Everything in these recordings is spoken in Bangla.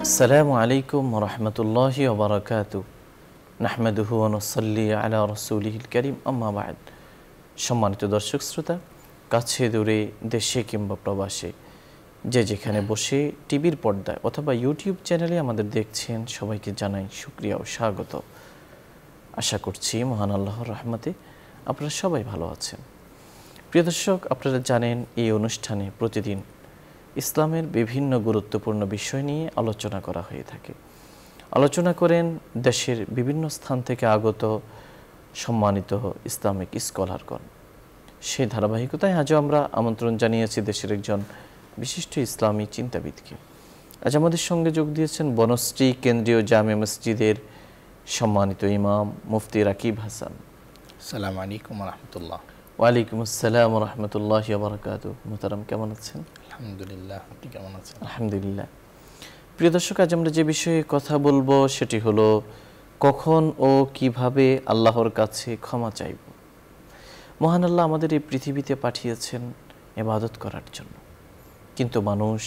আসসালামু আলাইকুম ওয়া রাহমাতুল্লাহি ওয়া বারাকাতুহু নাহমাদুহু ওয়া নুসাল্লি আলা রাসূলিহিল কারীম আম্মা বা'দ। সম্মানিত দর্শক শ্রোতা, কাছে দূরে দেশে কিংবা প্রবাসে যে যেখানে বসে টিভির পর্দায় অথবা ইউটিউব চ্যানেলে আমাদের দেখছেন, সবাইকে জানাই শুকরিয়া ও স্বাগত। আশা করছি মহান আল্লাহর রহমতে আপনারা সবাই ভালো আছেন। প্রিয় দর্শক, আপনারা জানেন এই অনুষ্ঠানে প্রতিদিন ইসলামের বিভিন্ন গুরুত্বপূর্ণ বিষয় নিয়ে আলোচনা করা হয়ে থাকে। আলোচনা করেন দেশের বিভিন্ন স্থান থেকে আগত সম্মানিত ইসলামিক স্কলারগণ। সেই ধারাবাহিকতায় আজও আমরা আমন্ত্রণ জানিয়েছি দেশের একজন বিশিষ্ট ইসলামী চিন্তাবিদকে। আজ আমাদের সঙ্গে যোগ দিয়েছেন বনশ্রী কেন্দ্রীয় জামে মসজিদের সম্মানিত ইমাম মুফতি রাকিব হাসান। আসসালামু আলাইকুম ওয়া রাহমাতুল্লাহ। ওয়ালাইকুম আসসালাম ওয়া রাহমাতুল্লাহি ওয়া বারাকাতুহু। মুহতারাম, কেমন আছেন? আলহামদুলিল্লাহ, আপনি কেমন আছেন? আলহামদুলিল্লাহ। প্রিয় দর্শক, আজ আমরা যে বিষয়ে কথা বলবো সেটি হলো কখন ও কিভাবে আল্লাহর কাছে ক্ষমা চাইব। মহান আল্লাহ আমাদের এই পৃথিবীতে পাঠিয়েছেন ইবাদত করার জন্য, কিন্তু মানুষ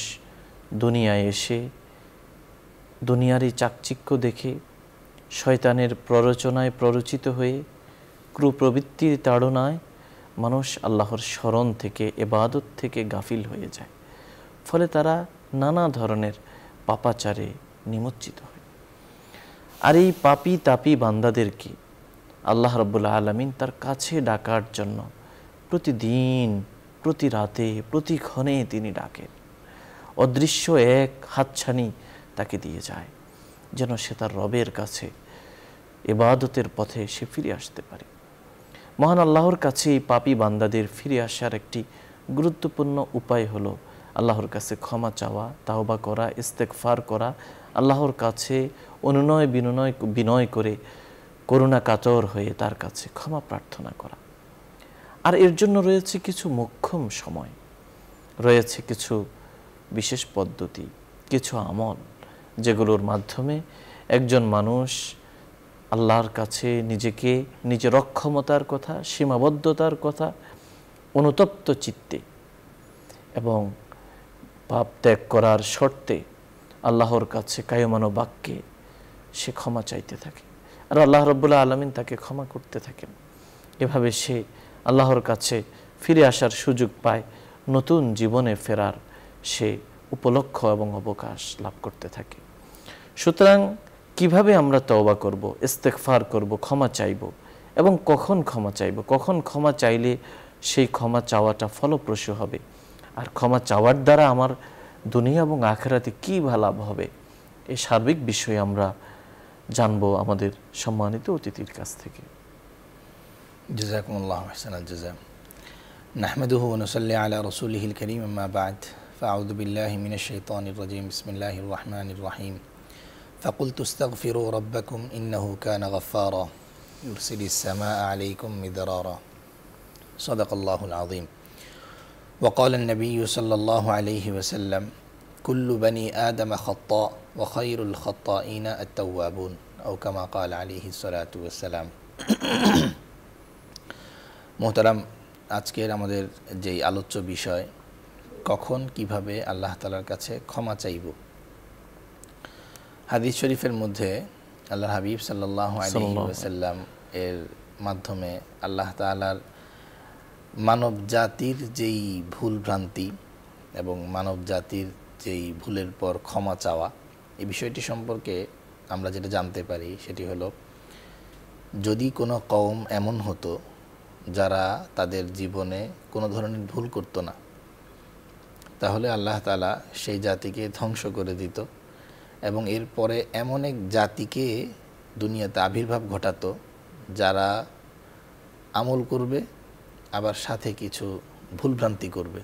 দুনিয়ায় এসে দুনিয়ার এই চাকচিক্য দেখে শয়তানের প্ররোচনায় প্ররোচিত হয়ে ক্রুপ্রবৃত্তির তাড়নায় মানুষ আল্লাহর স্মরণ থেকে ইবাদত থেকে গাফিল হয়ে যায়। ফলে তারা নানা ধরনের পাপাচারে নিমজ্জিত হয়। আর এই পাপী তাপী বান্দাদেরকে আল্লাহ রাব্বুল আলামিন তার কাছে ডাকার জন্য প্রতিদিন, প্রতি রাতে, প্রতিক্ষণে তিনি ডাকেন। অদৃশ্য এক হাতছানি তাকে দিয়ে যায়, যেন সে তার রবের কাছে ইবাদতের পথে সে ফিরে আসতে পারে। মহান আল্লাহর কাছে এই পাপী বান্দাদের ফিরে আসার একটি গুরুত্বপূর্ণ উপায় হলো আল্লাহর কাছে ক্ষমা চাওয়া, তাওবা করা, ইস্তেগফার করা, আল্লাহর কাছে অনুনয় বিনয় করে করুণা কাতর হয়ে তার কাছে ক্ষমা প্রার্থনা করা। আর এর জন্য রয়েছে কিছু মোক্ষম সময়, রয়েছে কিছু বিশেষ পদ্ধতি, কিছু আমল, যেগুলোর মাধ্যমে একজন মানুষ আল্লাহর কাছে নিজেকে, নিজের অক্ষমতার কথা, সীমাবদ্ধতার কথা অনুতপ্ত চিত্তে এবং পাপ ত্যাগ করার শর্তে আল্লাহর কাছে কায়মানো বাক্যে সে ক্ষমা চাইতে থাকে। আর আল্লাহ রাব্বুল আলামিন তাকে ক্ষমা করতে থাকেন। এভাবে সে আল্লাহর কাছে ফিরে আসার সুযোগ পায়, নতুন জীবনে ফেরার সে উপলক্ষ এবং অবকাশ লাভ করতে থাকে। সুতরাং কিভাবে আমরা তওবা করব, ইস্তেগফার করব, ক্ষমা চাইব এবং কখন ক্ষমা চাইব, কখন ক্ষমা চাইলে সেই ক্ষমা চাওয়াটা ফলপ্রসূ হবে, আর ক্ষমা চাওয়ার দ্বারা আমার দুনিয়া এবং আখিরাতে কী লাভ হবে, এই সার্বিক বিষয়ে আমরা জানবো আমাদের সম্মানিত অতিথির কাছ থেকে। জাযাকুমুল্লাহু আহসানাল জাযা। নাহমাদুহু ওয়া নুসাল্লি আলা রাসূলিহিল কারীম আম্মা বা'দ। ফাআউযু বিল্লাহি মিনাশ শাইতানির রাজীম। বিসমিল্লাহির রাহমানির রাহিম। ফাকুলতু ইস্তাগফিরু রাব্বাকুম ইন্নাহু কানা গাফফারা ইউরসিলিস সামাআ আলাইকুম মিদরারা। সাদাকাল্লাহুল আযীম। ওয়া ক্বালা আন-নাবিয়্যু সাল্লাল্লাহু আলাইহি ওয়াসাল্লাম কুল্লু বানি আদম খাত্তা ওয়া খায়রুল খাত্তাইনা আত-তাওয়াবুন আও কামা ক্বালা আলাইহিস সালাতু ওয়াস সালাম। মোহতারাম, আজকের আমাদের যেই আলোচ্য বিষয়, কখন কিভাবে আল্লাহ তাআলার কাছে ক্ষমা চাইব। হাদিস শরীফের মধ্যে আল্লাহর হাবিব সাল্লাল্লাহু আলাইহি ওয়াসাল্লাম এর মাধ্যমে আল্লাহ তাআলার মানব জাতির যেই ভুল ভ্রান্তি এবং মানব জাতির যেই ভুলের পর ক্ষমা চাওয়া, এই বিষয়টি সম্পর্কে আমরা যেটা জানতে পারি সেটি হলো, যদি কোনো কওম এমন হতো যারা তাদের জীবনে কোনো ধরনের ভুল করতো না, তাহলে আল্লাহ তাআলা সেই জাতিকে ধ্বংস করে দিত এবং এরপরে এমন এক জাতিকে দুনিয়াতে আবির্ভাব ঘটাতো যারা আমল করবে, আবার সাথে কিছু ভুলভ্রান্তি করবে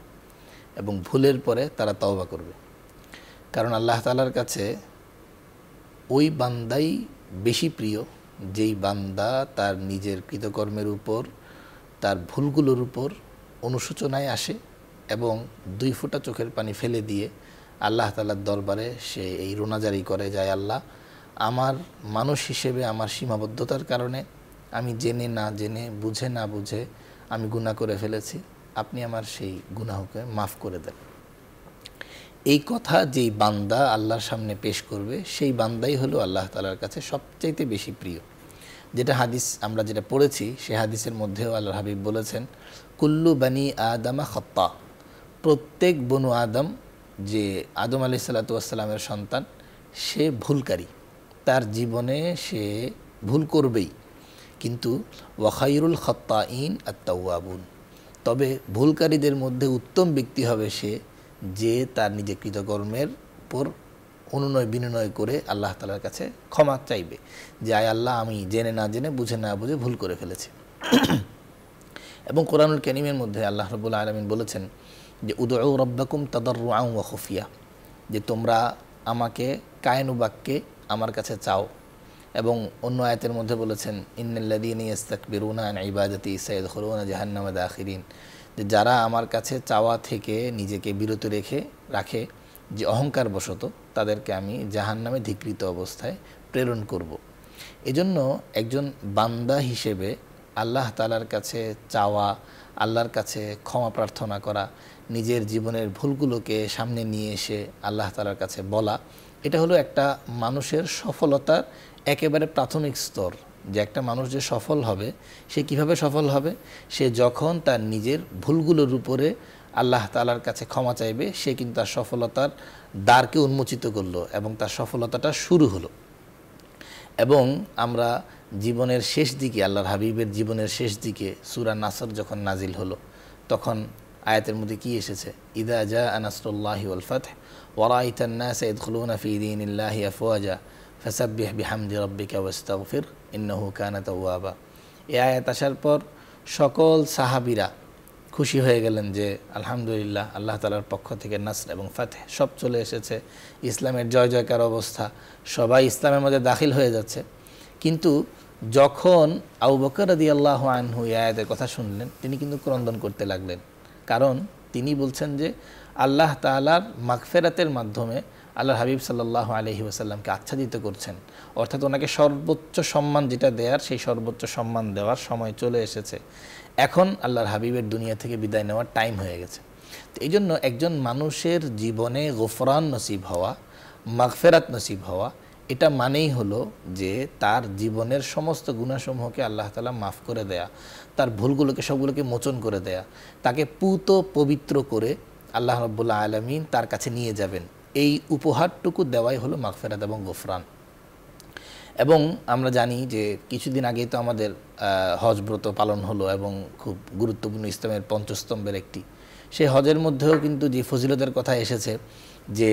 এবং ভুলের পরে তারা তওবা করবে। কারণ আল্লাহ তাআলার কাছে ওই বান্দাই বেশি প্রিয় যেই বান্দা তার নিজের কৃতকর্মের উপর, তার ভুলগুলোর উপর অনুশোচনায় আসে এবং 2 ফোঁটা চোখের পানি ফেলে দিয়ে আল্লাহ তাআলার দরবারে সে এই রোনাজারি করে যায়, আল্লাহ, আমার মানুষ হিসেবে আমার সীমাবদ্ধতার কারণে আমি জেনে না জেনে, বুঝে না বুঝে আমি গুনাহ করে ফেলেছি, আপনি আমার সেই গুনাহকে মাফ করে দেন। এই কথা যেই বান্দা আল্লাহর সামনে পেশ করবে সেই বান্দাই হলো আল্লাহ তাআলার কাছে সবচাইতে বেশি প্রিয়। যেটা হাদিস আমরা যেটা পড়েছি, সে হাদিসের মধ্যেও আল্লাহর হাবিব বলেছেন, কুল্লু বানি আদামা খাত্তা, প্রত্যেক বনু আদম, যে আদম আলাইহিস সালাতু ওয়াস সালামের সন্তান, সে ভুলকারী, তার জীবনে সে ভুল করবেই, কিন্তু ওয়াখাইরুল খাত্তাইন আত-তাওয়াবুন, তবে ভুলকারীদের মধ্যে উত্তম ব্যক্তি হবে সে যে তার নিজের কৃতকর্মের উপর অনুনয় বিনয় করে আল্লাহ তাআলার কাছে ক্ষমা চাইবে, যে আয় আল্লাহ, আমি জেনে না জেনে, বুঝে না বুঝে ভুল করে ফেলেছি। এবং কোরআনুল কারীমের মধ্যে আল্লাহ রাব্বুল আলামিন বলেছেন যে উদউ রাব্বাকুম তাদাররুআন ওয়া খুফিয়া, যে তোমরা আমাকে কায়নু বাক্যে আমার কাছে চাও। এবং অন্য আয়াতের মধ্যে বলেছেন ইন্নাল্লাযীনা ইস্তাকবিরুনা আন ইবাদাতি সায়াদখুলুনা জাহান্নামা দাখিরিন, যে যারা আমার কাছে চাওয়া থেকে নিজেকে বিরত রাখে যে অহংকার বশত, তাদেরকে আমি জাহান্নামে ধিক্কৃত অবস্থায় প্রেরণ করব। এজন্য একজন বান্দা হিসেবে আল্লাহ তাআলার কাছে চাওয়া, আল্লাহর কাছে ক্ষমা প্রার্থনা করা, নিজের জীবনের ভুলগুলোকে সামনে নিয়ে এসে আল্লাহ তাআলার কাছে বলা, এটা হলো একটা মানুষের সফলতার একেবারে প্রাথমিক স্তর। যে একটা মানুষ যে সফল হবে, সে কিভাবে সফল হবে? সে যখন তার নিজের ভুলগুলোর উপরে আল্লাহ তাআলার কাছে ক্ষমা চাইবে, সে কিন্তু তার সফলতার দ্বারকে উন্মোচিত করলো এবং তার সফলতাটা শুরু হলো। এবং আমরা জীবনের শেষ দিকে, আল্লাহর হাবিবের জীবনের শেষ দিকে সূরা নাসর যখন নাজিল হলো, তখন আয়াতের মধ্যে কি এসেছে? ইযা জাআ নাসরুল্লাহি ওয়াল ফাতহ ওয়া রাআইতান নাসা ইয়াদখুলুনা ফি দীনিল্লাহি আফওয়াজা ফাসাব্বিহ বিহামদি রাব্বিকা ওয়াস্তাগফির ইন্নাহু কানা তাওয়াবা। এই আয়াত আসার পর সকল সাহাবীরা খুশি হয়ে গেলেন যে আলহামদুলিল্লাহ, আল্লাহ তাআলার পক্ষ থেকে নাসর এবং ফাতহ সব চলে এসেছে, ইসলামের জয় জয়কার অবস্থা, সবাই ইসলামের মধ্যে দাখিল হয়ে যাচ্ছে। কিন্তু যখন আবু বকর রাদিয়াল্লাহু আনহু এই আয়াতের কথা শুনলেন, তিনি কিন্তু ক্রন্দন করতে লাগলেন। কারণ তিনি বলছেন যে আল্লাহ তাআলার মাগফিরাতের মাধ্যমে আল্লাহর হাবিব সাল্লাল্লাহু আলাইহি ওয়াসাল্লামকে আচ্ছাদিত করছেন, অর্থাৎ ওনাকে সর্বোচ্চ সম্মান যেটা দেওয়ার, সেই সর্বোচ্চ সম্মান দেওয়ার সময় চলে এসেছে। এখন আল্লাহর হাবিবের দুনিয়া থেকে বিদায় নেওয়ার টাইম হয়ে গেছে। তো এই জন্য একজন মানুষের জীবনে গফরান নসিব হওয়া, মাগফিরাত নসিব হওয়া, এটা মানেই হলো যে তার জীবনের সমস্ত গুনাহসমূহকে আল্লাহ তাআলা মাফ করে দেয়া, তার ভুলগুলোকে সবগুলোকে মোচন করে দেয়া, তাকে পুত পবিত্র করে আল্লাহ রাব্বুল আলামিন তার কাছে নিয়ে যাবেন। এই উপহারটুকু দেওয়াই হলো মাগফিরাত এবং গফরান। এবং আমরা জানি যে কিছুদিন আগেই তো আমাদের হজ ব্রত পালন হলো, এবং খুব গুরুত্বপূর্ণ ইসলামের পঞ্চস্তম্ভের একটি। সেই হজের মধ্যেও কিন্তু যে ফজিলতের কথা এসেছে যে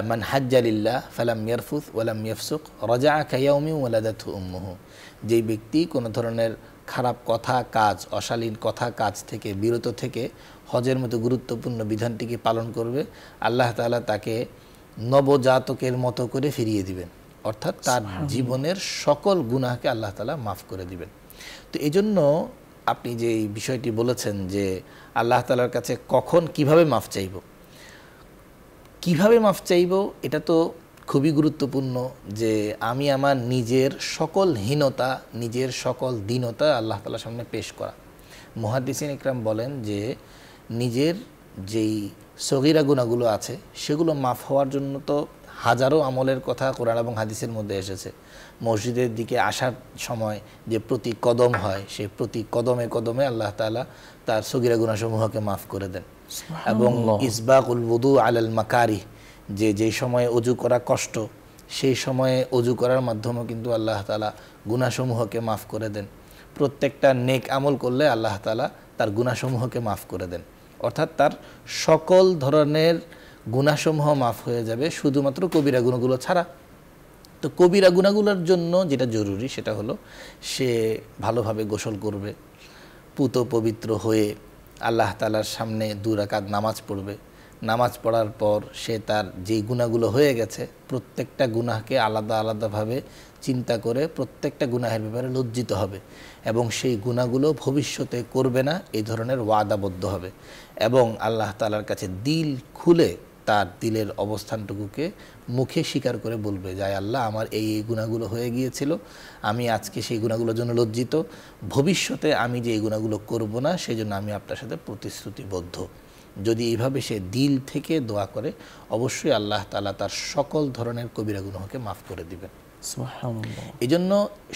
মান হাজ্জা লিল্লাহ ফালাম ইয়ারফুথ ওয়ালাম ইয়াফসুক রাজাআ কায়াউমি ওয়ালাদাতহু উম্মুহু, যেই ব্যক্তি কোনো ধরনের খারাপ কথা কাজ, অশালীন কথা কাজ থেকে বিরত থেকে হজের মতো গুরুত্বপূর্ণ বিধানটিকে পালন করবে, আল্লাহ তাআলা তাকে নবজাতকের মতো করে ফিরিয়ে দিবেন, অর্থাৎ তার জীবনের সকল গুনাহকে আল্লাহ তাআলা মাফ করে দিবেন। তো এই জন্য আপনি যে এই বিষয়টি বলেছেন যে আল্লাহ তাআলার কাছে কখন কিভাবে মাফ চাইব, এটা তো খুবই গুরুত্বপূর্ণ। যে আমি আমার নিজের সকল হীনতা, নিজের সকল দীনতা আল্লাহ তাআলার সামনে পেশ করা। মুহাদ্দিসিন ইকরাম বলেন যে নিজের যেই সগীরা গুনাহগুলো আছে, সেগুলো মাফ হওয়ার জন্য তো হাজারো আমলের কথা কোরআন এবং হাদিসের মধ্যে এসেছে। মসজিদের দিকে আসার সময় যে প্রতি কদম হয়, সেই প্রতি কদমে কদমে আল্লাহ তাআলা তার সগীরা গুনাহসমূহকে মাফ করে দেন। এবং ইসবাকুল wudu আলাল মাকারি, যে সময়ে অজু করা কষ্ট, সেই সময়ে অজু করার মাধ্যমে কিন্তু আল্লাহ তাআলা গুনাহসমূহকে মাফ করে দেন। প্রত্যেকটা নেক আমল করলে আল্লাহ তাআলা তার গুনাহসমূহকে মাফ করে দেন, অর্থাৎ তার সকল ধরনের গুনাহসমূহ মাফ হয়ে যাবে, শুধুমাত্র কবিরা গুনাহগুলো ছাড়া। তো কবিরা গুনাহগুলোর জন্য যেটা জরুরি সেটা হলো সে ভালোভাবে গোসল করবে, পুত পবিত্র হয়ে আল্লাহ তাআলার সামনে 2 রাকাত নামাজ পড়বে। নামাজ পড়ার পর সে তার যেই গুনাহগুলো হয়ে গেছে, প্রত্যেকটা গুনাহকে আলাদা আলাদাভাবে চিন্তা করে প্রত্যেকটা গুনাহের ব্যাপারে লজ্জিত হবে, এবং সেই গুনাহগুলো ভবিষ্যতে করবে না এই ধরনের ওয়াদাবদ্ধ হবে। এবং আল্লাহ তাআলার কাছে দিল খুলে তার দিলের অবস্থানটুকুকে মুখে স্বীকার করে বলবে যে আল্লাহ, আমার এই গুনাহগুলো হয়ে গিয়েছিল, আমি আজকে সেই গুনাহগুলোর জন্য লজ্জিত, ভবিষ্যতে আমি যে এই গুনাহগুলো করব না, সেই জন্য আমি আপনার সাথে প্রতিশ্রুতিবদ্ধ। যদি এইভাবে সে দিল থেকে দোয়া করে, অবশ্যই আল্লাহ তাআলা তার সকল ধরনের কবিরা গুনাহকে মাফ করে দিবেন। সুবহানাল্লাহ। এই জন্য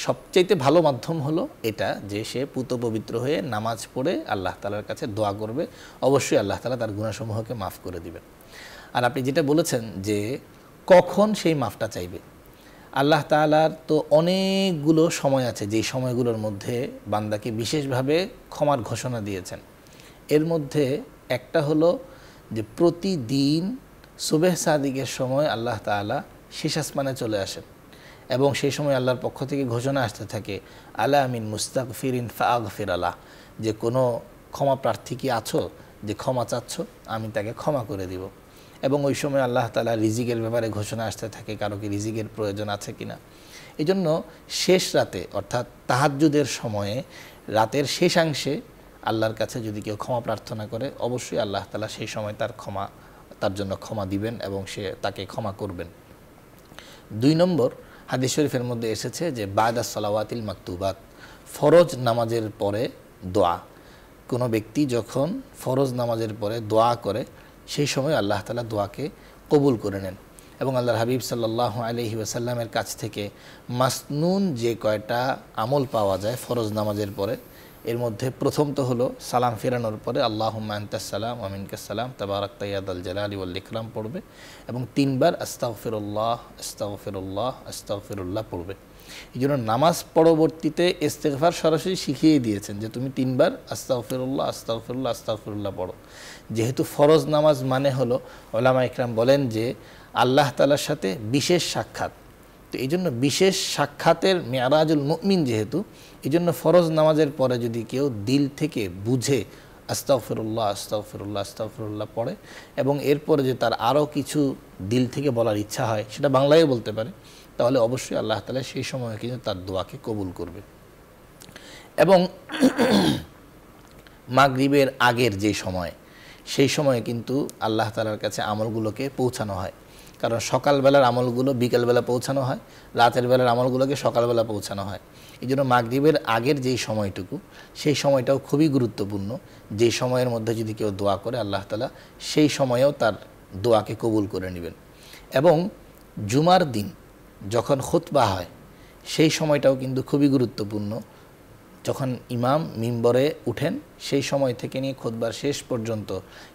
সবচাইতে ভালো মাধ্যম হলো এটা, যে সে পুত পবিত্র হয়ে নামাজ পড়ে আল্লাহ তাআলার কাছে দোয়া করবে, অবশ্যই আল্লাহ তাআলা তার গুনাহসমূহকে মাফ করে দিবেন। আর আপনি যেটা বলেছেন যে কখন সেই মাফটা চাইবে, আল্লাহ তাআলার তো অনেকগুলো সময় আছে, যেই সময়গুলোর মধ্যে বান্দাকে বিশেষভাবে ক্ষমার ঘোষণা দিয়েছেন। এর মধ্যে একটা হলো যে প্রতিদিন সুবহ সাদিকের সময় আল্লাহ তাআলা শেষ আসমানে চলে আসেন এবং সেই সময় আল্লাহর পক্ষ থেকে ঘোষণা আসতে থাকে, আলা মিন মুস্তাগফিরিন ফাগফির আলাহ, যে কোনো ক্ষমা প্রার্থী কি আছো, যে ক্ষমা চাচ্ছ আমি তাকে ক্ষমা করে দিব। এবং ওই সময় আল্লাহ তাআলা রিজিকের ব্যাপারে ঘোষণা আসতে থাকে, কারো কি রিজিকের প্রয়োজন আছে কিনা। এই জন্য শেষ রাতে অর্থাৎ তাহাজ্জুদের সময়ে রাতের শেষাংশে আল্লাহর কাছে যদি কেউ ক্ষমা প্রার্থনা করে, অবশ্যই আল্লাহ তাআলা সেই সময় তার জন্য ক্ষমা দিবেন এবং সে তাকে ক্ষমা করবেন। 2 নম্বর, হাদিস শরীফের মধ্যে এসেছে যে বাদা সালাওয়াতিল মাকতুবাত, ফরজ নামাজের পরে দোয়া। কোনো ব্যক্তি যখন ফরজ নামাজের পরে দোয়া করে, সেই সময় আল্লাহ তাআলা দোয়াকে কবুল করে নেন। এবং আল্লাহর হাবিব সাল্লাল্লাহু আলাইহি ওয়াসাল্লামের কাছ থেকে মাসনুন যে কয়টা আমল পাওয়া যায় ফরজ নামাজের পরে, এর মধ্যে প্রথম তো হলো সালাম ফেরানোর পরে আল্লাহুম্মা আনতাস সালাম ওয়া মিনকাস সালাম তাবারাকতা ইয়া যাল জালালি ওয়াল ইকরাম পড়বে এবং 3 বার আস্তাগফিরুল্লাহ আস্তাগফিরুল্লাহ আস্তাগফিরুল্লাহ পড়বে। এই জন্য নামাজ পরবর্তীতে ইস্তেগফার সরাসরি শিখিয়ে দিয়েছেন যে তুমি 3 বার আস্তাগফিরুল্লাহ আস্তাগফিরুল্লাহ আস্তাগফিরুল্লাহ পড়ো। যেহেতু ফরজ নামাজ মানে হলো, উলামা ইকরাম বলেন যে আল্লাহ তাআলার সাথে বিশেষ সাক্ষাৎ, তো এই জন্য বিশেষ সাক্ষাতের মেরাজুল মুমিন যেহেতু, এই জন্য ফরজ নামাজের পরে যদি কেউ দিল থেকে বুঝে আস্তাগফিরুল্লাহ আস্তাগফিরুল্লাহ আস্তাগফিরুল্লাহ পড়ে এবং এরপরে যে তার আরও কিছু দিল থেকে বলার ইচ্ছা হয়, সেটা বাংলায় বলতে পারে, তাহলে অবশ্যই আল্লাহ তাআলা সেই সময় কিন্তু তার দোয়াকে কবুল করবে। এবং মাগরিবের আগের যে সময়, সেই সময়ে কিন্তু আল্লাহ তাআলার কাছে আমলগুলোকে পৌঁছানো হয়। কারণ সকালবেলার আমলগুলো বিকেলবেলা পৌঁছানো হয়, রাতের বেলার আমলগুলোকে সকালবেলা পৌঁছানো হয়। এই জন্য মাগরিবের আগের যেই সময়টুকু, সেই সময়টাও খুবই গুরুত্বপূর্ণ। যেই সময়ের মধ্যে যদি কেউ দোয়া করে, আল্লাহ তাআলা সেই সময়েও তার দোয়াকে কবুল করে নেবেন। এবং জুমার দিন যখন খুতবা হয়, সেই সময়টাও কিন্তু খুবই গুরুত্বপূর্ণ। যখন ইমাম মিম্বরে উঠেন, সেই সময় থেকে নিয়ে খুতবার শেষ পর্যন্ত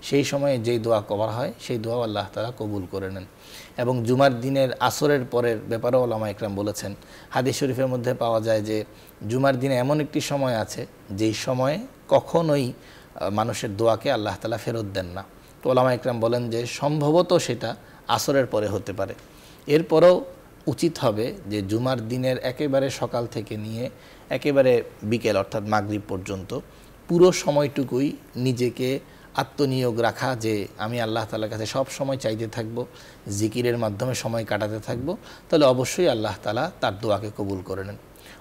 সেই সময়ে যেই দোয়া করা হয়, সেই দোয়া আল্লাহ তাআলা কবুল করে নেন। এবং জুমার দিনের আসরের পরের ব্যাপারেও উলামা ইকরাম বলেছেন, হাদিস শরীফের মধ্যে পাওয়া যায় যে জুমার দিনে এমন একটি সময় আছে যেই সময়ে কখনোই মানুষের দোয়াকে আল্লাহ তাআলা ফেরত দেন না। তো উলামা ইকরাম বলেন যে সম্ভবত সেটা আসরের পরে হতে পারে। এরপরেও উচিত হবে যে জুমার দিনের একেবারে সকাল থেকে নিয়ে একেবারে বিকেল অর্থাৎ মাগরিব পর্যন্ত পুরো সময়টুকুই নিজেকে আত্মনিয়োগ রাখা, যে আমি আল্লাহ তাআলার কাছে সব সময় চাইতে থাকব, জিকিরের মাধ্যমে সময় কাটাতে থাকব, তাহলে অবশ্যই আল্লাহ তাআলা তার দোয়াকে কবুল করে নেন।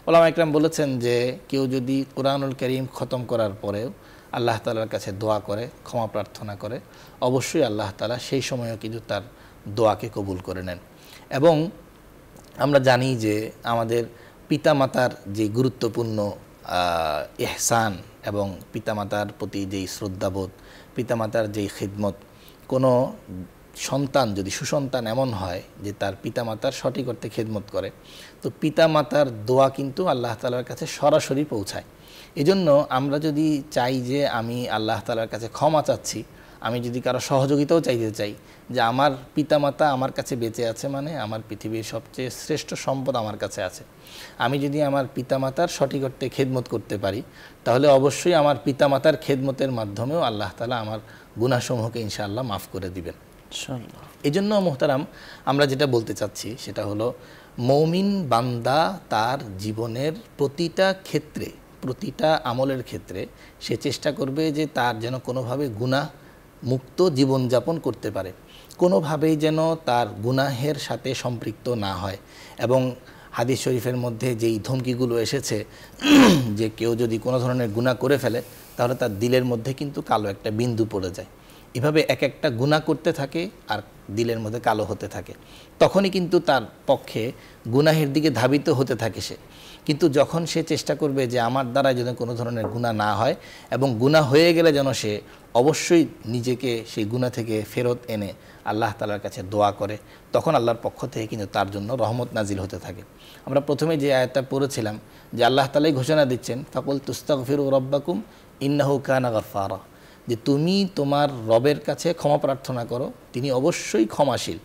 উলামা ইকরাম বলেছেন যে কেউ যদি কোরআনুল কারীম খতম করার পরেও আল্লাহ তাআলার কাছে দোয়া করে, ক্ষমা প্রার্থনা করে, অবশ্যই আল্লাহ তাআলা সেই সময়ও কিন্তু তার দোয়াকে কবুল করে নেন। এবং আমরা জানি যে আমাদের পিতামাতার যে গুরুত্বপূর্ণ ইহসান এবং পিতামাতার প্রতি যেই শ্রদ্ধাবোধ, পিতামাতার যেই খিদমত, কোনো সন্তান যদি সুসন্তান এমন হয় যে তার পিতামাতার সঠিক অর্থে খিদমত করে, তো পিতামাতার দোয়া কিন্তু আল্লাহ তাআলার কাছে সরাসরি পৌঁছায়। এজন্য আমরা যদি চাই যে আমি আল্লাহ তাআলার কাছে ক্ষমা চাচ্ছি, আমি যদি কারো সহযোগিতাও চাইতে চাই যে আমার পিতামাতা আমার কাছে বেঁচে আছে, মানে আমার পৃথিবীর সবচেয়ে শ্রেষ্ঠ সম্পদ আমার কাছে আছে, আমি যদি আমার পিতামাতার সঠিক অর্থে খেদমত করতে পারি, তাহলে অবশ্যই আমার পিতামাতার খেদমতের মাধ্যমেও আল্লাহ তাআলা আমার গুনাহসমূহকে ইনশাআল্লাহ মাফ করে দিবেন ইনশাআল্লাহ। এই জন্য মুহতারাম, আমরা যেটা বলতে চাচ্ছি সেটা হলো মুমিন বান্দা তার জীবনের প্রতিটা ক্ষেত্রে, প্রতিটা আমলের ক্ষেত্রে সে চেষ্টা করবে যে তার যেন কোনোভাবে গুনাহ মুক্ত জীবনযাপন করতে পারে, কোনোভাবেই যেন তার গুনাহের সাথে সম্পৃক্ত না হয়। এবং হাদিস শরীফের মধ্যে যেই ধমকিগুলো এসেছে যে কেউ যদি কোনো ধরনের গুনাহ করে ফেলে, তাহলে তার দিলের মধ্যে কিন্তু কালো একটা বিন্দু পড়ে যায়। এভাবে এক একটা গুনাহ করতে থাকে আর দিলের মধ্যে কালো হতে থাকে, তখনই কিন্তু তার পক্ষে গুনাহের দিকে ধাবিত হতে থাকে সে। কিন্তু যখন সে চেষ্টা করবে যে আমার দ্বারা যেন কোনো ধরনের গুনাহ না হয় এবং গুনাহ হয়ে গেলে যেন সে অবশ্যই নিজেকে সেই গুনাহ থেকে ফেরত এনে আল্লাহ তাআলার কাছে দোয়া করে, তখন আল্লাহর পক্ষ থেকে কিন্তু তার জন্য রহমত নাজিল হতে থাকে। আমরা প্রথমে যে আয়াতটা পড়েছিলাম যে আল্লাহ তাআলাই ঘোষণা দিচ্ছেন ফাকুল তুস্তাগফিরু রাব্বাকুম ইন্নাহু কানা গাফফারা, যে তুমি তোমার রবের কাছে ক্ষমা প্রার্থনা করো, তিনি অবশ্যই ক্ষমাশীল।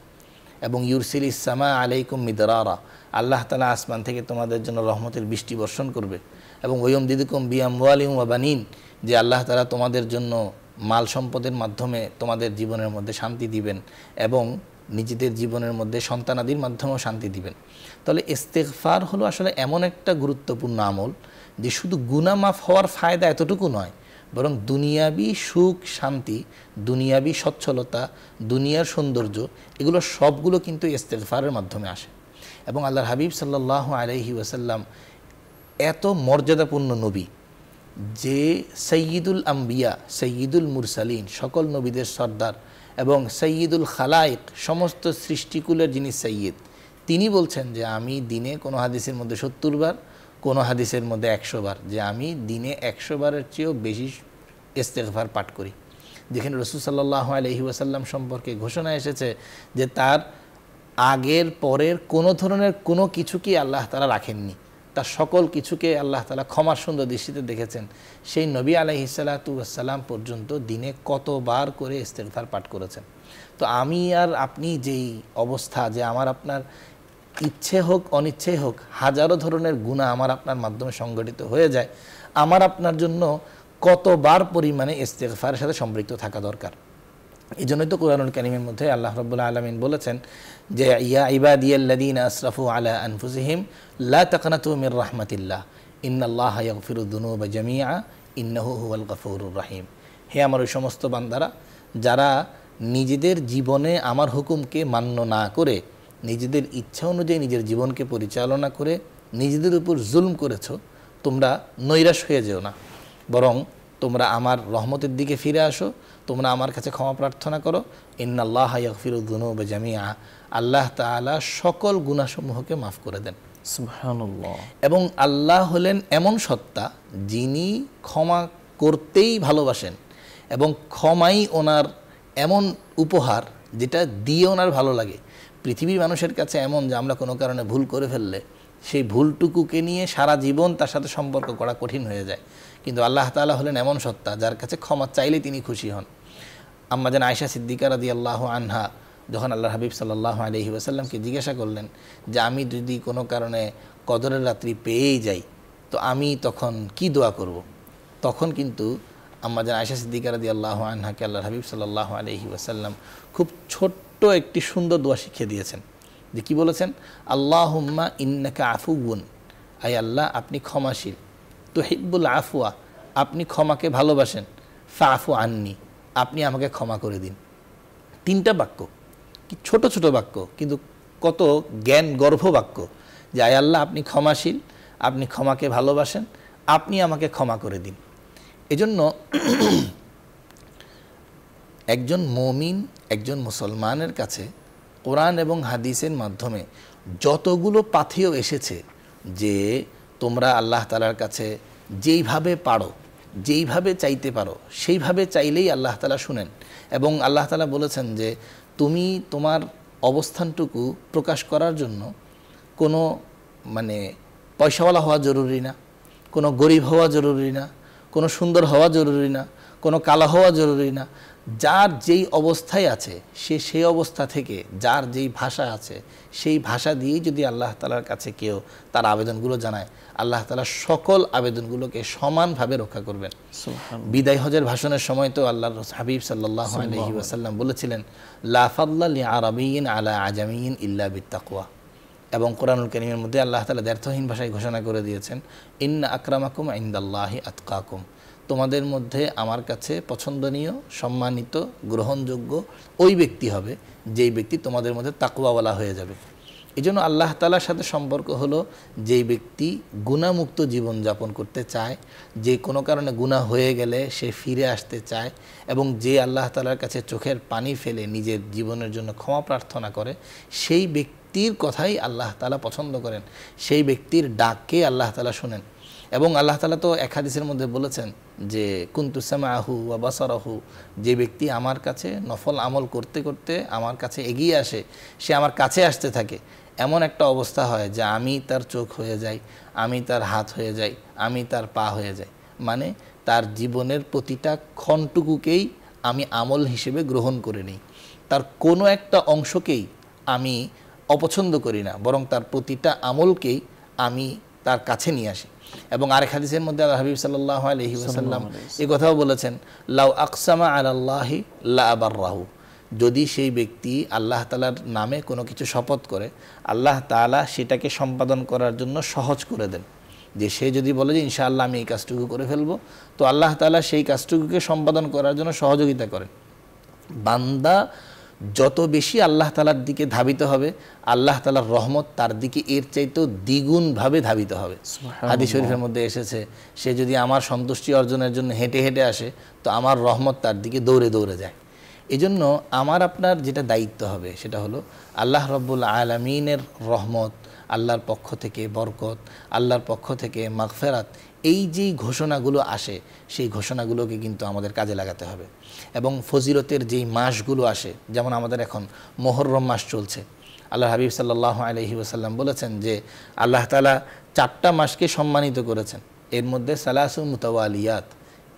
এবং ইউরসিলিস সামা আলাইকুম মিদরারা, আল্লাহ তাআলা আসমান থেকে তোমাদের জন্য রহমতের বৃষ্টি বর্ষণ করবে। এবং ওয়ুমদিদুকুম বিআমওয়ালিন ওয়া বানিন, যে আল্লাহ তাআলা তোমাদের জন্য মাল সম্পদের মাধ্যমে তোমাদের জীবনের মধ্যে শান্তি দিবেন এবং নিজেদের জীবনের মধ্যে সন্তানাদির মাধ্যমেও শান্তি দিবেন। তাহলে ইস্তেগফার হলো আসলে এমন একটা গুরুত্বপূর্ণ আমল যে শুধু গুনাহ মাফ হওয়ার ফায়দা এতটুকু নয়, বরং দুনিয়াবি সুখ শান্তি, দুনিয়াবি সচ্ছলতা, দুনিয়ার সৌন্দর্য, এগুলো সবগুলো কিন্তু ইস্তেগফারের মাধ্যমে আসে। এবং আল্লাহর হাবিব সাল্লাল্লাহু আলাইহি ওয়াসাল্লাম এত মর্যাদাপূর্ণ নবী যে সৈয়দুল আম্বিয়া, সৈয়দুল মুরসালিন, সকল নবীদের সর্দার এবং সৈয়দুল খালায়েক, সমস্ত সৃষ্টিকুলের যিনি সৈয়দ, তিনি বলছেন যে আমি দিনে কোনো হাদিসের মধ্যে 70 বার, কোনো হাদিসের মধ্যে 100 বার, যে আমি দিনে 100 বারের চেয়েও বেশি ইস্তেগফার পাঠ করি। যেখানে রাসূল সাল্লাল্লাহু আলাইহি ওয়াসাল্লাম সম্পর্কে ঘোষণা এসেছে যে তার আগের পরের কোনো ধরনের কোনো কিছুকেই আল্লাহ তাআলা রাখেননি, তার সকল কিছুকে আল্লাহ তাআলা ক্ষমার সুন্দর দৃষ্টিতে দেখেছেন। সেই নবী আলাইহিস সালাতু ওয়াস সালাম পর্যন্ত দিনে কতবার করে ইস্তেগফার পাঠ করেছেন। তো আমি আর আপনি যেই অবস্থা, যে আমার আপনার ইচ্ছে হোক অনিচ্ছে হোক হাজারো ধরনের গুনাহ আমার আপনার মাধ্যমে সংগঠিত হয়ে যায়, আমার আপনার জন্য কতবার পরিমাণে ইস্তেগফারের সাথে সম্পৃক্ত থাকা দরকার। এই জন্যই তো কোরআনুল কারীমের মধ্যে আল্লাহ রাব্বুল আলামিন বলেছেন যে ইয়া ইবাদিয়াল্লাযীনা আসরাফু আলা আনফুসিহিম লা তাকনাতু মির রাহমাতিল্লাহ ইন্নাল্লাহা ইয়াগফিরুদ যুনুবা জামিআ ইন্নাহু হুয়াল গফুরুর রহিম। হে আমার ওই সমস্ত বান্দারা যারা নিজেদের জীবনে আমার হুকুমকে মান্য না করে নিজেদের ইচ্ছা অনুযায়ী নিজের জীবনকে পরিচালনা করে নিজেদের উপর জুলম করেছো, তোমরা নৈরাশ হয়ে যেও না, বরং তোমরা আমার রহমতের দিকে ফিরে আসো, তোমরা আমার কাছে ক্ষমা প্রার্থনা করো। ইন্নাল্লাহা ইয়াগফিরুদ যুনুবা জামিআ, আল্লাহ তাআলা সকল গুনাহসমূহকে মাফ করে দেন। সুবহানাল্লাহ। এবং আল্লাহ হলেন এমন সত্তা যিনি ক্ষমা করতেই ভালোবাসেন এবং ক্ষমাই ওনার এমন উপহার যেটা দিয়ে ওনার ভালো লাগে। পৃথিবীর মানুষের কাছে এমন যে আমরা কোনো কারণে ভুল করে ফেললে সেই ভুলটুকুকে নিয়ে সারা জীবন তার সাথে সম্পর্ক করা কঠিন হয়ে যায়, কিন্তু আল্লাহ তাআলা হলেন এমন সত্তা যার কাছে ক্ষমা চাইলেই তিনি খুশি হন। আম্মা জান আয়েশা সিদ্দিকা রাদিয়াল্লাহু আনহা যখন আল্লাহর হাবিব সাল্লাল্লাহু আলাইহি ওয়াসাল্লামকে জিজ্ঞাসা করলেন যে আমি যদি কোনো কারণে কদরের রাত্রি পেয়েই যাই তো আমি তখন কি দোয়া করব, তখন কিন্তু আম্মা জান আয়েশা সিদ্দিকা রাদিয়াল্লাহু আনহাকে আল্লাহর হাবিব সাল্লাল্লাহু আলাইহি ওয়াসাল্লাম খুব ছোট্ট একটি সুন্দর দোয়া শিখিয়ে দিয়েছেন। যে কি বলেছেন? আল্লাহুম্মা ইন্নাকা আফুউন, আয় আল্লাহ আপনি ক্ষমাশীল, তুহিব্বুল আফওয়া আপনি ক্ষমাকে ভালোবাসেন, ফাআফু আন্নি আপনি আমাকে ক্ষমা করে দিন। 3টা বাক্য, কি ছোট ছোট বাক্য কিন্তু কত জ্ঞান গর্ভ বাক্য, যে আয় আল্লাহ আপনি ক্ষমাশীল, আপনি ক্ষমাকে ভালোবাসেন, আপনি আমাকে ক্ষমা করে দিন। এজন্য একজন মুমিন, একজন মুসলমানের কাছে কোরআন এবং হাদিসের মাধ্যমে যতগুলো পাথেয় এসেছে যে তোমরা আল্লাহ তাআলার কাছে যেইভাবে পারো, যেইভাবে চাইতে পারো সেইভাবে চাইলেই আল্লাহ তাআলা শুনেন। এবং আল্লাহ তাআলা বলেছেন যে তুমি তোমার অবস্থানটুকু প্রকাশ করার জন্য কোনো পয়সাওয়ালা হওয়া জরুরি না, কোনো গরিব হওয়া জরুরি না, কোনো সুন্দর হওয়া জরুরি না, কোনো কালো হওয়া জরুরি না। যার যেই অবস্থায় আছে সে সেই অবস্থা থেকে যার যেই ভাষা আছে সেই ভাষা দিয়েই যদি আল্লাহ তাআলার কাছে কেউ তার আবেদনগুলো জানায়, আল্লাহ তাআলা সকল আবেদনগুলোকে সমানভাবে রক্ষা করবেন। বিদায় হজের ভাষণের সময় তো আল্লাহর হাবিব সাল্লাল্লাহু আলাইহি ওয়াসাল্লাম বলেছিলেন লা ফাদলা লিআরাবিয়্যিন আলা আজামিয়্যিন ইল্লা বিত্তাকওয়া। এবং কোরআনুল কারীমের মধ্যে আল্লাহ তাআলা দ্ব্যর্থহীন ভাষায় ঘোষণা করে দিয়েছেন ইন্না আকরামাকুম ইনদাল্লাহি আতকাকুম, তোমাদের মধ্যে আমার কাছে পছন্দনীয়, সম্মানিত, গ্রহণযোগ্য ওই ব্যক্তি হবে যেই ব্যক্তি তোমাদের মধ্যে তাকওয়াওয়ালা হয়ে যাবে। এই জন্য আল্লাহ তাআলার সাথে সম্পর্ক হলো, যেই ব্যক্তি গুনাহমুক্ত জীবনযাপন করতে চায়, যে কোনো কারণে গুনাহ হয়ে গেলে সে ফিরে আসতে চায়, এবং যে আল্লাহ তাআলার কাছে চোখের পানি ফেলে নিজের জীবনের জন্য ক্ষমা প্রার্থনা করে, সেই ব্যক্তির কথাই আল্লাহ তাআলা পছন্দ করেন, সেই ব্যক্তির ডাককে আল্লাহ তাআলা শোনেন। এবং আল্লাহ তাআলা তো এক হাদিসের মধ্যে বলেছেন যে কুনতু সামাআহু ওয়া বাসারাহু, যে ব্যক্তি আমার কাছে নফল আমল করতে করতে আমার কাছে এগিয়ে আসে, সে আমার কাছে আসতে থাকে, এমন একটা অবস্থা হয় যে আমি তার চোখ হয়ে যাই, আমি তার হাত হয়ে যাই, আমি তার পা হয়ে যাই। মানে তার জীবনের প্রতিটা ক্ষণটুকুকেই আমি আমল হিসেবে গ্রহণ করে নিই, তার কোনো একটা অংশকেই আমি অপছন্দ করি না, বরং তার প্রতিটা আমলকেই আমি তার কাছে নিয়ে আসি। এবং আরেক হাদিসের মধ্যে আল্লাহ হাবিব সাল্লাল্লাহু আলাইহি ওয়াসাল্লাম এই কথাও বলেছেন, লাউ আকসামা আলাল্লাহি লা আবাররাহু, যদি সেই ব্যক্তি আল্লাহ তাআলার নামে কোনো কিছু শপথ করে, আল্লাহ তাআলা সেটাকে সম্পাদন করার জন্য সহজ করে দেন। যে সে যদি বলে যে ইনশাআল্লাহ আমি এই কাজটুকু করে ফেলবো, তো আল্লাহ তাআলা সেই কাজটুকুকে সম্পাদন করার জন্য সহযোগিতা করেন। বান্দা যত বেশি আল্লাহ তাআলার দিকে ধাবিত হবে, আল্লাহ তাআলার রহমত তার দিকে এর চাইতেও দ্বিগুণভাবে ধাবিত হবে। হাদিস শরীফের মধ্যে এসেছে, সে যদি আমার সন্তুষ্টি অর্জনের জন্য হেঁটে হেঁটে আসে, তো আমার রহমত তার দিকে দৌড়ে দৌড়ে যায়। এজন্য আমার আপনার যেটা দায়িত্ব হবে সেটা হলো আল্লাহ রব্বুল আলামিনের রহমত, আল্লাহর পক্ষ থেকে বরকত, আল্লাহর পক্ষ থেকে মাগফিরাত, এই যেই ঘোষণাগুলো আসে, সেই ঘোষণাগুলোকে কিন্তু আমাদের কাজে লাগাতে হবে। এবং ফজিলতের যেই মাসগুলো আসে, যেমন আমাদের এখন মুহররম মাস চলছে, আল্লাহ হাবিব সাল্লাল্লাহু আলাইহি ওয়াসাল্লাম বলেছেন যে আল্লাহ তাআলা 4টা মাসকে সম্মানিত করেছেন। এর মধ্যে সালাসু মুতাওয়ালিয়াত,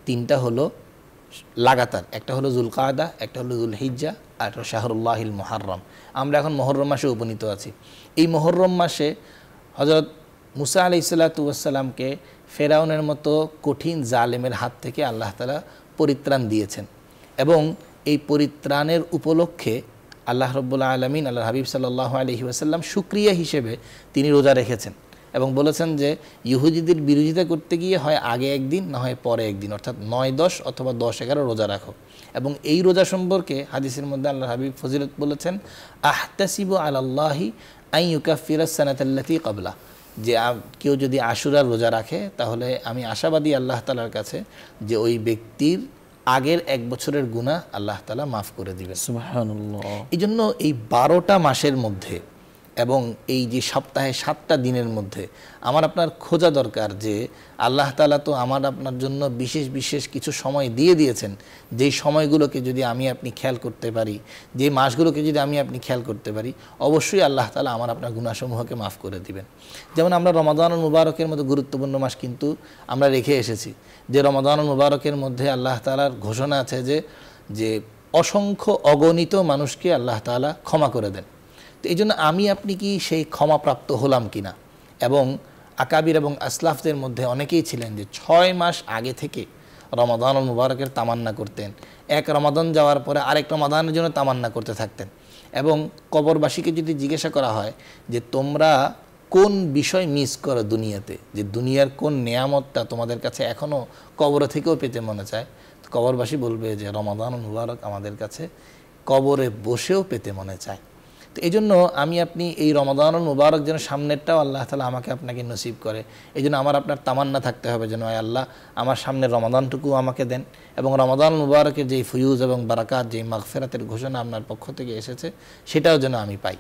3টা হলো লাগাতার, একটা হলো যুলকাদা, একটা হলো যুলহিজ্জা, আর একটা শাহরুল্লাহিল মুহাররম। আমরা এখন মুহররম মাসে উপনীত আছি। এই মুহররম মাসে হযরত মুসা আলাইহিস সালাতু ওয়াস সালামকে ফেরাউনের মতো কঠিন জালেমের হাত থেকে আল্লাহ তাআলা পরিত্রাণ দিয়েছেন, এবং এই পরিত্রাণের উপলক্ষে আল্লাহ রাব্বুল আলামিন আল্লাহর হাবিব সাল্লাল্লাহু আলাইহি ওয়াসাল্লাম শুকরিয়া হিসেবে তিনি রোজা রেখেছেন, এবং বলেছেন যে ইহুদিদের বিরোধিতা করতে গিয়ে হয় আগে একদিন না হয় পরে একদিন, অর্থাৎ 9-10 অথবা 10-11 রোজা রাখো। এবং এই রোজা সম্পর্কে হাদিসের মধ্যে আল্লাহর হাবিব ফজিলত বলেছেন, আহতাসিবু আলাল্লাহি আন ইউকাফিরাস সানাতাল্লাতী ক্বাবলা, যে কেউ যদি আশুরার রোজা রাখে, তাহলে আমি আশাবাদী আল্লাহ তাআলার কাছে যে ওই ব্যক্তির আগের 1 বছরের গুনাহ আল্লাহ তাআলা মাফ করে দিবেন। সুবহানাল্লাহ। এই জন্য এই 12টা মাসের মধ্যে এবং এই যে সপ্তাহে 7টা দিনের মধ্যে আমার আপনার খোঁজা দরকার যে আল্লাহ তাআলা তো আমার আপনার জন্য বিশেষ বিশেষ কিছু সময় দিয়ে দিয়েছেন, যেই সময়গুলোকে যদি আমি আপনি খেয়াল করতে পারি, যে মাসগুলোকে যদি আমি আপনি খেয়াল করতে পারি, অবশ্যই আল্লাহ তাআলা আমার আপনার গুনাহসমূহকে মাফ করে দিবেন। যেমন আমরা রমাদানুল মুবারকের মতো গুরুত্বপূর্ণ মাস কিন্তু আমরা রেখে এসেছি, যে রমাদানুল মুবারকের মধ্যে আল্লাহ তাআলার ঘোষণা আছে যে অসংখ্য অগণিত মানুষকে আল্লাহ তাআলা ক্ষমা করে দেন। তো এই জন্য আমি আপনি কি সেই ক্ষমাপ্রাপ্ত হলাম কিনা? এবং আকাবির এবং আসলাফদের মধ্যে অনেকেই ছিলেন যে 6 মাস আগে থেকে রমাদানুল মুবারকের তামান্না করতেন, এক রমাদান যাওয়ার পরে আরেক রমাদানের জন্য তামান্না করতে থাকতেন। এবং কবরবাসীকে যদি জিজ্ঞাসা করা হয় যে তোমরা কোন বিষয় মিস করো দুনিয়াতে, যে দুনিয়ার কোন নেয়ামতটা তোমাদের কাছে এখনও কবর থেকেও পেতে মনে চায়, তো কবরবাসী বলবে যে রমাদানুল মুবারক আমাদের কাছে কবরে বসেও পেতে মনে চায়। তো এই জন্য আমি আপনি এই রমাদানুল মুবারক যেন সামনেরটাও আল্লাহ তাআলা আমাকে আপনাকে নসিব করে, এই জন্য আমার আপনার তামান্না থাকতে হবে যেন আল্লাহ আমার সামনের রমাদানটুকু আমাকে দেন, এবং রমাদানুল মুবারকের যেই ফয়ুজ এবং বারাকাত, যেই মাগফিরাতের ঘোষণা আপনার পক্ষ থেকে এসেছে, সেটাও যেন আমি পাই।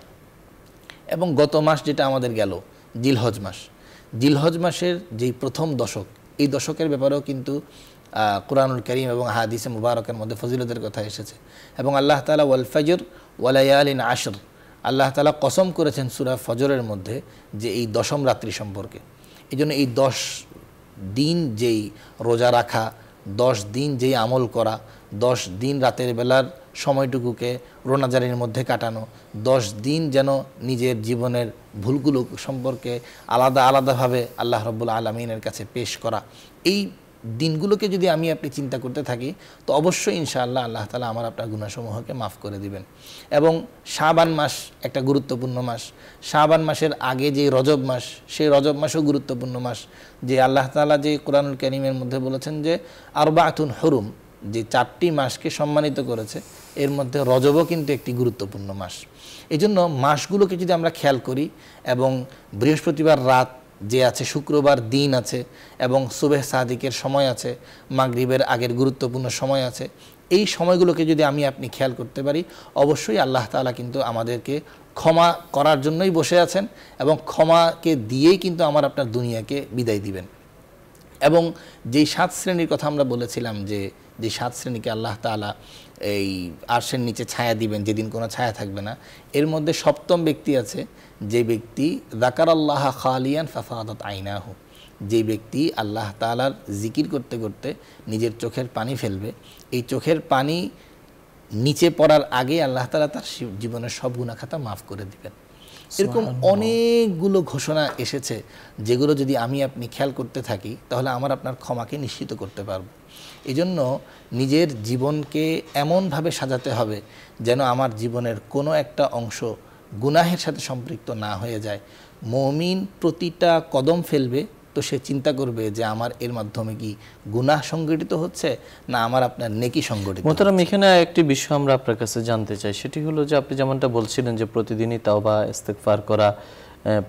এবং গত মাস যেটা আমাদের গেল জিলহজ মাস, জিলহজ মাসের যেই প্রথম দশক, এই দশকের ব্যাপারেও কিন্তু কুরআনুল কারীম এবং হাদিসে মুবারকের মধ্যে ফজিলতের কথা এসেছে। এবং আল্লাহ তাআলা ওয়াল ফজর ওয়া লায়ালিন আশর, আল্লাহ তাআলা কসম করেছেন সূরা ফজরের মধ্যে যে এই 10ম রাত্রি সম্পর্কে। এই জন্য এই 10 দিন যেই রোজা রাখা, 10 দিন যেই আমল করা, 10 দিন রাতের বেলার সময়টুকুকে রোনাজারির মধ্যে কাটানো, 10 দিন যেন নিজের জীবনের ভুলগুলো সম্পর্কে আলাদা আলাদাভাবে আল্লাহ রাব্বুল আলামিনের কাছে পেশ করা, এই দিনগুলোকে যদি আমি আপনি চিন্তা করতে থাকি, তো অবশ্যই ইনশাআল্লাহ আল্লাহ তাআলা আমার আপনার গুনাহসমূহকে মাফ করে দিবেন। এবং শাবান মাস একটা গুরুত্বপূর্ণ মাস, শাবান মাসের আগে যে রজব মাস, সেই রজব মাসও গুরুত্বপূর্ণ মাস, যে আল্লাহ তাআলা যে কুরআনুল কারীমের মধ্যে বলেছেন যে আরবাআতুন হুরুম, যে 4টি মাসকে সম্মানিত করেছে এর মধ্যে রজবও কিন্তু একটি গুরুত্বপূর্ণ মাস। এই জন্য মাসগুলোকে যদি আমরা খেয়াল করি এবং বৃহস্পতিবার রাত যে আছে, শুক্রবার দিন আছে এবং সুবেহ সাদিকের সময় আছে, মাগরিবের আগের গুরুত্বপূর্ণ সময় আছে, এই সময়গুলোকে যদি আমি আপনি খেয়াল করতে পারি, অবশ্যই আল্লাহ তাআলা কিন্তু আমাদেরকে ক্ষমা করার জন্যই বসে আছেন এবং ক্ষমাকে দিয়েই কিন্তু আমার আপনার দুনিয়াকে বিদায় দিবেন। এবং যেই 7 শ্রেণীর কথা আমরা বলেছিলাম, যে 7 শ্রেণীকে আল্লাহ তাআলা এই আরশের নিচে ছায়া দিবেন, যেদিন কোনো ছায়া থাকবে না, এর মধ্যে 7ম ব্যক্তি আছে, যে ব্যক্তি যাকারাল্লাহ খালিয়ান ফাফাদাত আইনাহু, যে ব্যক্তি আল্লাহ তাআলার জিকির করতে করতে নিজের চোখের পানি ফেলবে, এই চোখের পানি নিচে পড়ার আগে আল্লাহ তাআলা তার জীবনের সব গুনাহ খাতা মাফ করে দিবেন। এরকম অনেকগুলো ঘোষণা এসেছে, যেগুলো যদি আমি আপনি খেয়াল করতে থাকি তাহলে আমার আপনার ক্ষমাকে নিশ্চিত করতে পারবো। এই জন্য নিজের জীবনকে এমনভাবে সাজাতে হবে যেন আমার জীবনের কোনো একটা অংশ গুনাহের সাথে সম্পৃক্ত না হয়ে যায়। মুমিন প্রতিটা কদম ফেলবে তো সে চিন্তা করবে যে আমার এর মাধ্যমে কি গুনাহ সংগঠিত হচ্ছে না আমার আপনার নেকি সংগঠিত। মোহতারাম, এখানে একটি বিষয় আমরা আপনার কাছে জানতে চাই, সেটি হলো যে আপনি যেমনটা বলছিলেন যে প্রতিদিনই তাওবা ইস্তেগফার করা,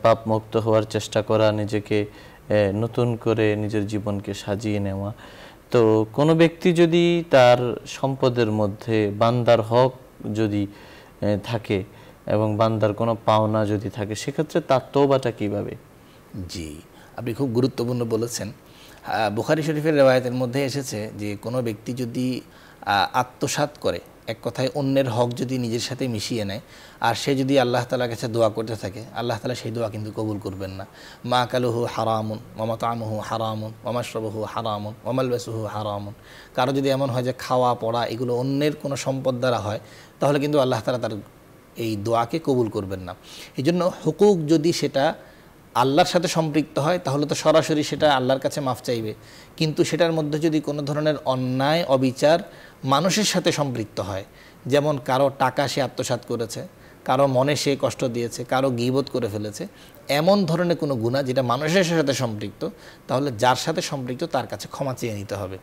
পাপ মুক্ত হওয়ার চেষ্টা করা, নিজেকে নতুন করে নিজের জীবনকে সাজিয়ে নেওয়া। তো কোনো ব্যক্তি যদি তার সম্পদের মধ্যে বান্দার হক যদি থাকে এবং বান্দার কোনো পাওনা যদি থাকে, সেক্ষেত্রে তার তওবাটা কিভাবে? জি, আপনি খুব গুরুত্বপূর্ণ বলেছেন। বুখারী শরীফের রিওয়ায়াতের মধ্যে এসেছে যে কোনো ব্যক্তি যদি আত্মসাৎ করে, এক কথায় অন্যের হক যদি নিজের সাথে মিশিয়ে নেয়, আর সে যদি আল্লাহ তাআলার কাছে দোয়া করতে থাকে, আল্লাহ তাআলা সেই দোয়া কিন্তু কবুল করবেন না। মা কালুহু হারামুন ওয়া মাতআমুহু হারামুন ওয়া মাশরাবুহু হারামুন ওয়া মালবাসুহু হারামুন। কারো যদি এমন হয় যে খাওয়া পড়া এগুলো অন্যের কোনো সম্পদ দ্বারা হয়, তাহলে কিন্তু আল্লাহ তাআলা তার এই দোয়াকে কবুল করবেন না। এই জন্য হুকুক যদি সেটা আল্লাহর সাথে সম্পৃক্ত হয় তাহলে তো সরাসরি সেটা আল্লাহর কাছে মাফ চাইবে, কিন্তু সেটার মধ্যে যদি কোনো ধরনের অন্যায় অবিচার মানুষের সাথে সম্পৃক্ত হয়, যেমন কারো টাকা সে আত্মসাৎ করেছে, কারো মনে সে কষ্ট দিয়েছে, কারো গীবত করে ফেলেছে, এমন ধরনের কোনো গুনাহ যেটা মানুষের সাথে সম্পৃক্ত, তাহলে যার সাথে সম্পৃক্ত তার কাছে ক্ষমা চেয়ে নিতে হবে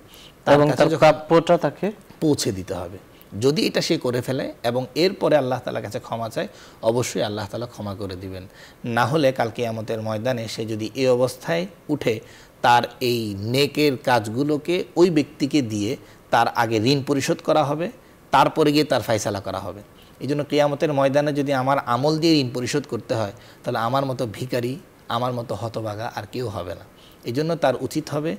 এবং তার প্রাপ্যটা তাকে পৌঁছে দিতে হবে। যদি এটা সে করে ফেলে এবং এরপরে আল্লাহ তাআলার কাছে ক্ষমা চায়, অবশ্যই আল্লাহ তাআলা ক্ষমা করে দিবেন। না হলে কাল কিয়ামতের ময়দানে সে যদি এই অবস্থায় উঠে, তার এই নেকের কাজগুলোকে ওই ব্যক্তিকে দিয়ে তার আগে ঋণ পরিশোধ করা হবে, তারপরে গিয়ে তার ফায়সালা করা হবে। এই জন্য কিয়ামতের ময়দানে যদি আমার আমল দিয়ে ঋণ পরিশোধ করতে হয়, তাহলে আমার মতো ভিখারি, আমার মতো হতভাগা আর কেউ হবে না। এই জন্য তার উচিত হবে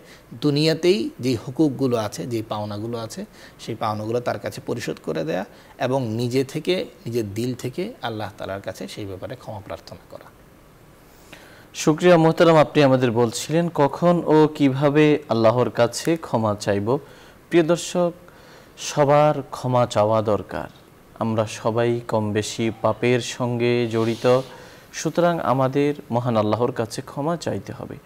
দুনিয়াতেই যেই হুকুকগুলো আছে, যেই পাওনাগুলো আছে, সেই পাওনাগুলো তার কাছে পরিশোধ করে দেয়া এবং নিজে থেকে, নিজের দিল থেকে আল্লাহ তাআলার কাছে সেই ব্যাপারে ক্ষমা প্রার্থনা করা। শুকরিয়া মোহতারাম, আপনি আমাদের বলছিলেন কখন ও কিভাবে আল্লাহর কাছে ক্ষমা চাইব। প্রিয় দর্শক, সবার ক্ষমা চাওয়া দরকার। আমরা সবাই কম বেশি পাপের সঙ্গে জড়িত, সুতরাং আমাদের মহান আল্লাহর কাছে ক্ষমা চাইতে হবে।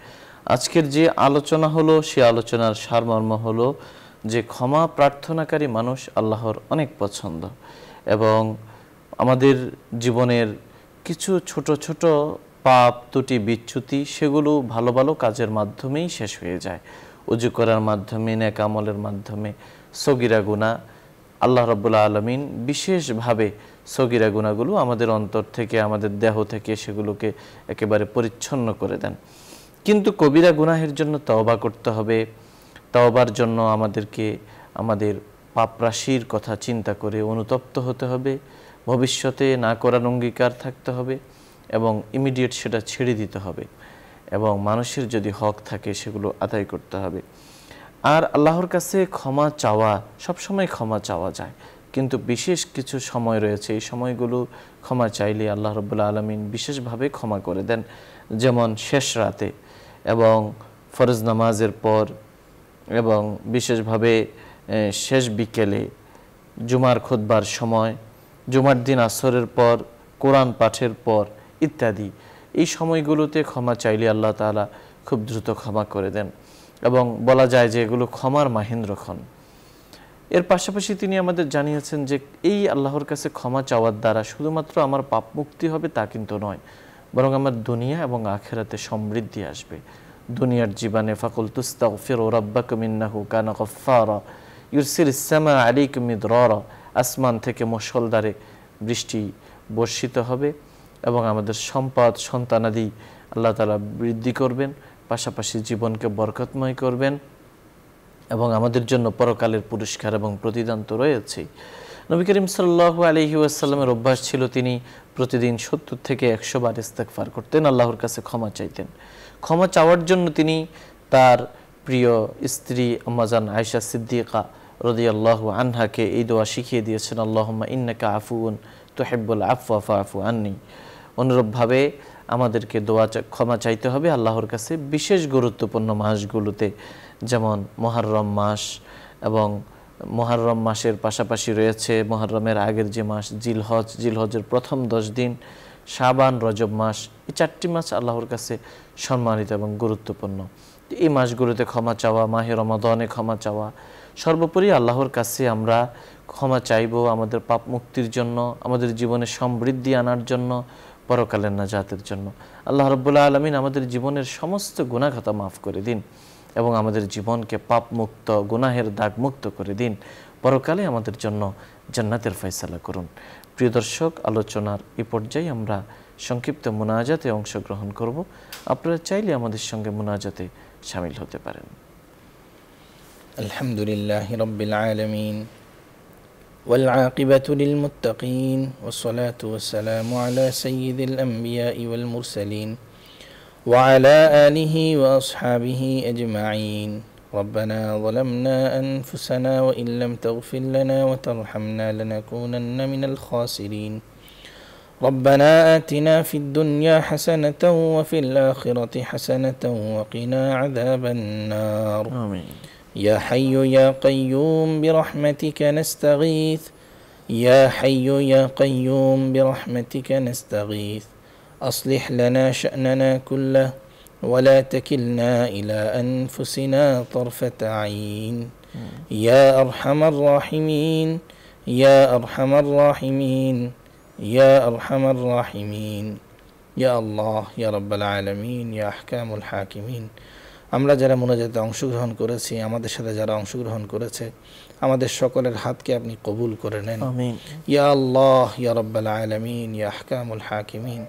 আজকের যে আলোচনা হলো, সে আলোচনার সারমর্ম হলো যে ক্ষমা প্রার্থনাকারী মানুষ আল্লাহর অনেক পছন্দ এবং আমাদের জীবনের কিছু ছোট ছোট পাপ ত্রুটি বিচ্যুতি সেগুলো ভালো ভালো কাজের মাধ্যমেই শেষ হয়ে যায়। ওযু করার মাধ্যমে, নেক আমলের মাধ্যমে। সগীরা গুনাহ আল্লাহ রাব্বুল আলামিন বিশেষভাবে সগীরা গুনাহগুলো আমাদের অন্তর থেকে, আমাদের দেহ থেকে সেগুলোকে একেবারে পরিচ্ছন্ন করে দেন। কিন্তু কবিরা গুনাহের জন্য তওবা করতে হবে। তওবার জন্য আমাদেরকে আমাদের পাপরাশির কথা চিন্তা করে অনুতপ্ত হতে হবে, ভবিষ্যতে না করার অঙ্গীকার থাকতে হবে এবং ইমিডিয়েট সেটা ছেড়ে দিতে হবে এবং মানুষের যদি হক থাকে সেগুলো আদায় করতে হবে। আর আল্লাহর কাছে ক্ষমা চাওয়া, সবসময় ক্ষমা চাওয়া যায়, কিন্তু বিশেষ কিছু সময় রয়েছে, এই সময়গুলো ক্ষমা চাইলে আল্লাহ রাব্বুল আলামিন বিশেষভাবে ক্ষমা করে দেন। যেমন শেষ রাতে এবং ফরজ নামাজের পর এবং বিশেষভাবে শেষ বিকেলে, জুমার খুতবার সময়, জুমার দিন আসরের পর, কোরআন পাঠের পর ইত্যাদি। এই সময়গুলোতে ক্ষমা চাইলে আল্লাহ তাআলা খুব দ্রুত ক্ষমা করে দেন এবং বলা যায় যে এগুলো ক্ষমার মাহেন্দ্রক্ষণ। এর পাশাপাশি তিনি আমাদের জানিয়েছেন যে এই আল্লাহর কাছে ক্ষমা চাওয়ার দ্বারা শুধুমাত্র আমার পাপ মুক্তি হবে তা কিন্তু নয়, বরং আমার দুনিয়া এবং আখিরাতে সমৃদ্ধি আসবে। দুনিয়ার জীবনে ফাকুল তুস্তাগফিরু রাব্বাকুম ইন্নাহু কানা গফফারা, ইউরসিলিস সামা আলাইকুম মিদরারা, আসমান থেকে মুষলধারে বৃষ্টি বর্ষিত হবে এবং আমাদের সম্পদ সন্তানাদি আল্লাহ তাআলা বৃদ্ধি করবেন, পাশাপাশি জীবনকে বরকতময় করবেন এবং আমাদের জন্য পরকালের পুরস্কার এবং প্রতিদান তো রয়েছেই। নবী করিম সাল্লাল্লাহু আলাইহি ওয়াসাল্লামের অভ্যাস ছিল তিনি প্রতিদিন 70 থেকে 100 বার ইস্তেগফার করতেন, আল্লাহর কাছে ক্ষমা চাইতেন। ক্ষমা চাওয়ার জন্য তিনি তার প্রিয় স্ত্রী আম্মাজান আয়েশা সিদ্দিকা রাদিয়াল্লাহু আনহাকে এই দোয়া শিখিয়ে দিয়েছেন, আল্লাহুম্মা ইন্নাকা আফুউন তুহিব্বুল আফওয়া ফাআফু আন্নি। অনুরূপভাবে আমাদেরকে ক্ষমা চাইতে হবে আল্লাহর কাছে বিশেষ গুরুত্বপূর্ণ মাসগুলোতে, যেমন মুহররম মাস, এবং মুহররম মাসের পাশাপাশি রয়েছে মুহররমের আগের যে মাস জিলহজ, জিলহজের প্রথম 10 দিন, শাবান, রজব মাস। এই 4টি মাস আল্লাহর কাছে সম্মানিত এবং গুরুত্বপূর্ণ। এই মাসগুলোতে ক্ষমা চাওয়া, মাহে রমাদানে ক্ষমা চাওয়া, সর্বোপরি আল্লাহর কাছে আমরা ক্ষমা চাইব আমাদের পাপ মুক্তির জন্য, আমাদের জীবনে সমৃদ্ধি আনার জন্য, পরকালের নাজাতের জন্য। আল্লাহ রাব্বুল আলামিন আমাদের জীবনের সমস্ত গুনাহ খাতা মাফ করে দিন এবং আমাদের জীবনকে পাপ মুক্ত, গুনাহের দাগ মুক্ত করে দিন। পরকালে আমাদের জন্য জান্নাতের ফয়সালা করুন। প্রিয় দর্শক, আলোচনার এই পর্যায়ে আমরা সংক্ষিপ্ত মুনাজাতে অংশগ্রহণ করব। আপনারা চাইলে আমাদের সঙ্গে মুনাজাতে শামিল হতে পারেন। আলহামদুলিল্লাহি রাব্বিল আলামিন والعاقبة للمتقين والصلاة والسلام على سيد الأنبياء والمرسلين وعلى آله وأصحابه أجمعين. ربنا ظلمنا أنفسنا وإن لم تغفر لنا وترحمنا لنكونن من الخاسرين. ربنا آتنا في الدنيا حسنة وفي الآخرة حسنة وقنا عذاب النار. آمين. يا حي يا قيوم برحمتك نستغيث، يا حي يا قيوم برحمتك نستغيث، أصلح لنا شأننا كله ولا تكلنا إلى أنفسنا طرفة عين. يا أرحم الراحمين، يا أرحم الراحمين، يا أرحم الراحمين. يا الله يا رب العالمين يا أحكام الحاكمين. আমরা যারা মুনাজাতে অংশগ্রহণ করেছি, আমাদের সাথে যারা অংশগ্রহণ করেছে, আমাদের সকলের হাতকে আপনি কবুল করে নেন। আমিন। ইয়া আল্লাহ ইয়া রাব্বাল আলামিন ইয়া আহকামুল হাকিমিন।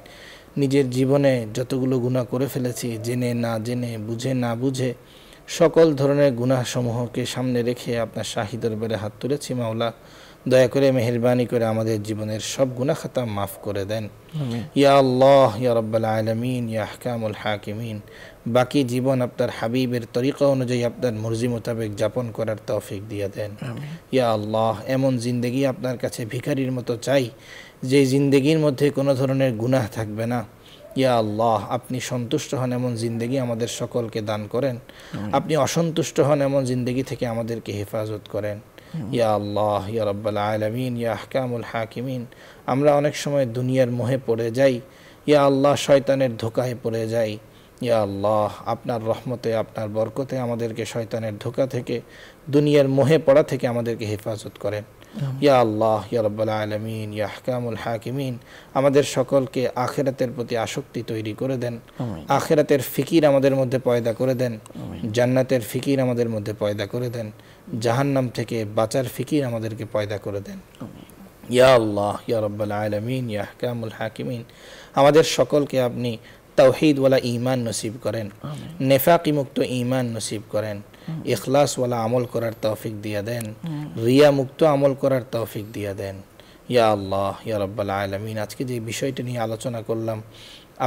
নিজের জীবনে যতগুলো গুনাহ করে ফেলেছি, জেনে না জেনে, বুঝে না বুঝে, সকল ধরনের গুনাহসমূহকে সামনে রেখে আপনার শাহী দরবারে হাত তুলেছি। মাওলা, দয়া করে মেহেরবানি করে আমাদের জীবনের সব গুনাহ খাতা মাফ করে দেন। ইয়া আল্লাহ ইয়া রাব্বাল আলামিন ইয়া আহকামুল হাকিমিন। বাকি জীবন আপনার হাবিবের তরিকা অনুযায়ী আপনার মর্জি মোতাবেক যাপন করার তৌফিক দিয়ে দেন। ইয়া আল্লাহ, এমন জিন্দেগি আপনার কাছে ভিখারির মতো চাই যে জিন্দেগির মধ্যে কোনো ধরনের গুনাহ থাকবে না। ইয়া আল্লাহ, আপনি সন্তুষ্ট হন এমন জিন্দেগি আমাদের সকলকে দান করেন। আপনি অসন্তুষ্ট হন এমন জিন্দেগি থেকে আমাদেরকে হেফাজত করেন। ইয়া আল্লাহ ইয়া রাব্বাল আলামিন ইয়া আহকামুল হাকিমিন। আমরা অনেক সময় দুনিয়ার মোহে পড়ে যাই, ইয়া আল্লাহ শয়তানের ধোঁকায় পড়ে যাই। ইয়া আল্লাহ, আপনার রহমতে, আপনার বরকতে আমাদেরকে শয়তানের ধোঁকা থেকে, দুনিয়ার মোহে পড়া থেকে আমাদেরকে হেফাজত করেন। ইয়া আল্লাহ ইয়া রাব্বাল আলামিন ইয়া আহকামুল হাকিমিন। আমাদের সকলকে আখিরাতের প্রতি আসক্তি তৈরি করে দেন, আখিরাতের ফিকির আমাদের মধ্যে পয়দা করে দেন, জান্নাতের ফিকির আমাদের মধ্যে পয়দা করে দেন, জাহান্নাম থেকে বাঁচার ফিকির আমাদেরকে পয়দা করে দেন। ইয়া আল্লাহ ইয়া রাব্বাল আলামিন ইয়া আহকামুল হাকিমিন। আমাদের সকলকে আপনি তাওহীদ ওয়ালা ঈমান নসিব করেন, নেফাকি মুক্ত ঈমান নসিব করেন, ইখলাস ওয়ালা আমল করার তৌফিক দিয়ে দেন, রিয়া মুক্ত আমল করার তৌফিক দিয়ে দেন। ইয়া আল্লাহ ইয়া রাব্বাল আলামিন, আজকে যে বিষয়টা নিয়ে আলোচনা করলাম,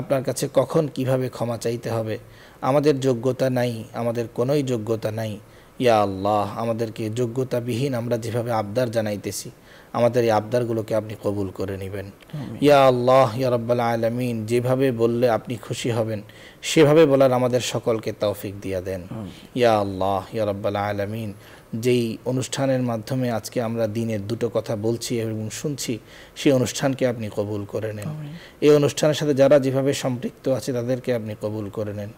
আপনার কাছে কখন কিভাবে ক্ষমা চাইতে হবে, আমাদের যোগ্যতা নাই, আমাদের কোনোই যোগ্যতা নাই। ইয়া আল্লাহ, আমাদেরকে যোগ্যতাবিহীন আমরা যেভাবে আবদার জানাইতেছি, আমাদের এই আবদারগুলোকে আপনি কবুল করে নেবেন। ইয়া আল্লাহ ইয়া রাব্বাল আলামিন, যেভাবে বললে আপনি খুশি হবেন সেভাবে বলার আমাদের সকলকে তৌফিক দিয়ে দেন। ইয়া আল্লাহ ইয়া রাব্বাল আলামিন, যেই অনুষ্ঠানের মাধ্যমে আজকে আমরা দিনের দুটো কথা বলছি এবং শুনছি, সেই অনুষ্ঠানকে আপনি কবুল করে নেন। এই অনুষ্ঠানের সাথে যারা যেভাবে সম্পৃক্ত আছে তাদেরকে আপনি কবুল করে নেন।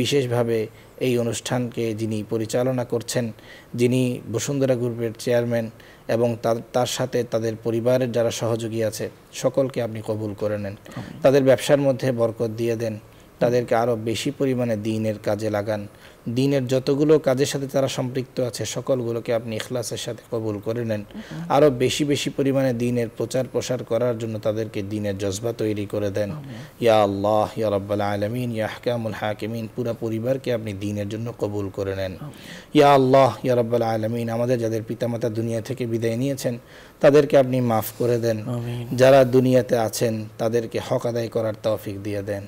বিশেষভাবে এই অনুষ্ঠানকে যিনি পরিচালনা করছেন, যিনি বসুন্ধরা গ্রুপের চেয়ারম্যান, এবং তার সাথে তাদের পরিবারের যারা সহযোগী আছে, সকলকে আপনি কবুল করে নেন। তাদের ব্যবসার মধ্যে বরকত দিয়ে দেন, তাদেরকে আরও বেশি পরিমাণে দ্বীনের কাজে লাগান। দ্বীনের যতগুলো কাজের সাথে তারা সম্পৃক্ত আছে সকলগুলোকে আপনি ইখলাসের সাথে কবুল করে নেন। আরও বেশি বেশি পরিমাণে দ্বীনের প্রচার প্রসার করার জন্য তাদেরকে দ্বীনের জজবা তৈরি করে দেন। ইয়া আল্লাহ ইয়া রাব্বাল আলামিন ইয়া আহকামুল হাকিমিন, পুরা পরিবারকে আপনি দ্বীনের জন্য কবুল করে নেন। ইয়া আল্লাহ ইয়া রাব্বাল আলামিন, আমাদের যাদের পিতামাতা দুনিয়া থেকে বিদায় নিয়েছেন তাদেরকে আপনি মাফ করে দেন। যারা দুনিয়াতে আছেন তাদেরকে হক আদায় করার তৌফিক দিয়ে দেন।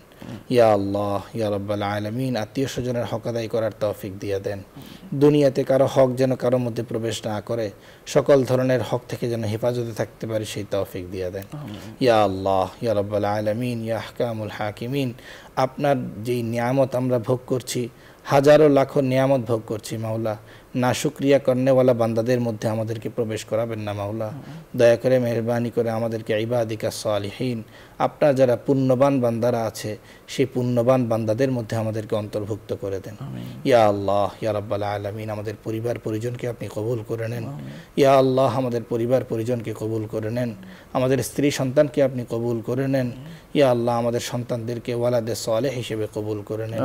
ইয়া আল্লাহ ইয়া রাব্বাল আলামিন, আত্মীয় স্বজনের হক আদায় করার তৌফিক দিয়ে দেন। দুনিয়াতে কারো হক যেন কারো মধ্যে প্রবেশ না করে, সকল ধরনের হক থেকে যেন হেফাজতে থাকতে পারি সেই তৌফিক দিয়ে দেন। ইয়া আল্লাহ ইয়া রাব্বাল আলামিন ইয়া আহকামুল হাকিমিন, আপনার যেই নিয়ামত আমরা ভোগ করছি, হাজারো লাখো নিয়ামত ভোগ করছি মাওলা, না শুকরিয়া করনেওয়ালা বান্দাদের মধ্যে আমাদেরকে প্রবেশ করাবেন না মাওলা। দয়া করে মেহরবানি করে আমাদেরকে ইবাদিকা সালিহিন, আপনার যারা পুণ্যবান বান্দারা আছে সেই পুণ্যবান বান্দাদের মধ্যে আমাদেরকে অন্তর্ভুক্ত করে দেন। ইয়া আল্লাহ ইয়া রাব্বাল আলামিন, আমাদের পরিবার পরিজনকে আপনি কবুল করে নেন। ইয়া আল্লাহ, আমাদের পরিবার পরিজনকে কবুল করে নেন। আমাদের স্ত্রী সন্তানকে আপনি কবুল করে নেন। ইয়া আল্লাহ, আমাদের সন্তানদেরকে ওয়ালাদে সালেহ হিসেবে কবুল করে নেন।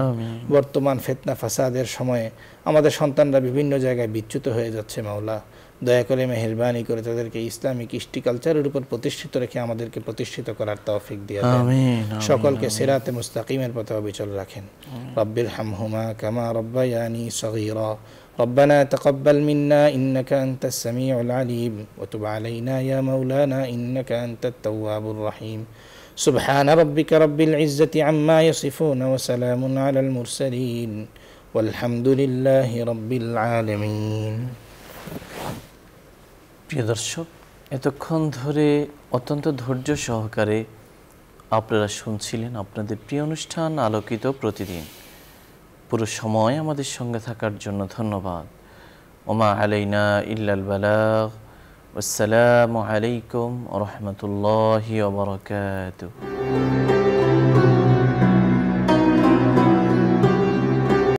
বর্তমান ফিতনা ফাসাদের সময়ে আমাদের সন্তানরা বিভিন্ন জায়গায় বিচ্যুত হয়ে যাচ্ছে মাওলা, দয়া করে মেহেরবানি করে তাদেরকে ইসলামিক কৃষ্টি কালচারের উপর প্রতিষ্ঠিত রেখে আমাদেরকে প্রতিষ্ঠিত করার তৌফিক দিয়ে দেন। সকলকে সিরাতে মুস্তাকিমের পথে অবিচল রাখেন। রব্বির হামহুমা কামা রব্বায়ানি সগীরা। ربنا تقبل منا إنك أنت السميع العليم وتب علينا يا مولانا إنك أنت التواب الرحيم سبحان ربك رب العزة عما يصفون وسلام على المرسلين والحمد لله رب العالمين। প্রিয় দর্শক, এতক্ষণ ধরে অত্যন্ত ধৈর্য সহকারে আপনারা শুনছিলেন আপনাদের প্রিয় অনুষ্ঠান আলোকিত প্রতিদিন। পুরো সময় আমাদের সঙ্গে থাকার জন্য ধন্যবাদ। ওমা আলাইনা ইল্লাল বালাগ। আসসালামু আলাইকুম ওয়া রাহমাতুল্লাহি ওয়া বারাকাতুহু।